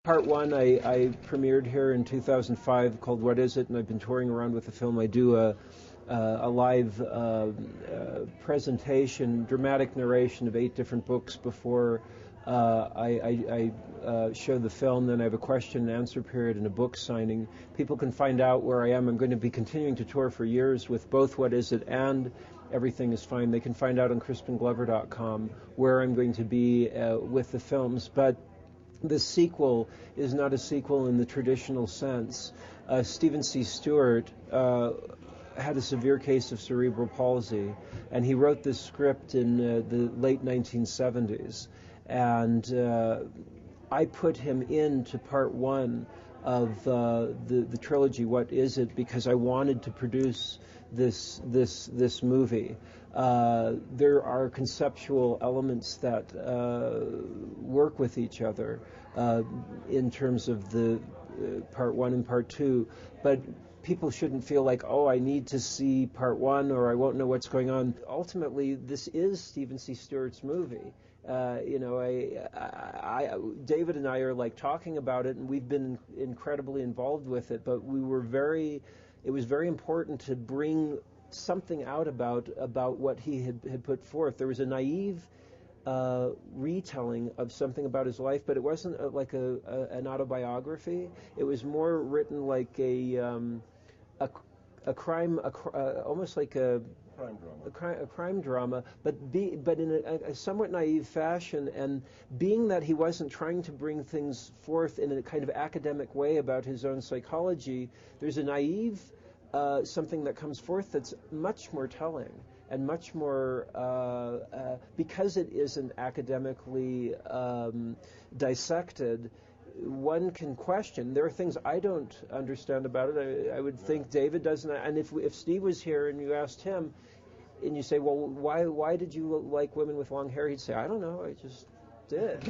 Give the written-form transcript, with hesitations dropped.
Part one I premiered here in 2005 called What Is It? And I've been touring around with the film. I do a live presentation, dramatic narration of 8 different books before I show the film. Then I have a question and answer period and a book signing. People can find out where I am. I'm going to be continuing to tour for years with both What Is It and Everything Is Fine. They can find out on crispinglover.com where I'm going to be with the films. But the sequel is not a sequel in the traditional sense. Stephen C. Stewart had a severe case of cerebral palsy, and he wrote this script in the late 1970s. And I put him into part one of the trilogy, What Is It?, because I wanted to produce this movie. There are conceptual elements that work with each other in terms of the part one and part two, but people shouldn't feel like, oh, I need to see part one or I won't know what's going on. Ultimately, this is Stephen C. Stewart's movie. David and I are like talking about it, and we've been incredibly involved with it, but it was very important to bring something out about what he had put forth. There was a naive retelling of something about his life, but it wasn't like an autobiography. It was more written like a crime, almost like a crime drama, but in a somewhat naive fashion. And being that he wasn't trying to bring things forth in a kind of academic way about his own psychology, there's a naive something that comes forth that's much more telling and much more, because it isn't academically dissected. One can question. There are things I don't understand about it. I would think David doesn't. And if Steve was here and you asked him, and you say, well, why did you like women with long hair? He'd say, I don't know, I just did.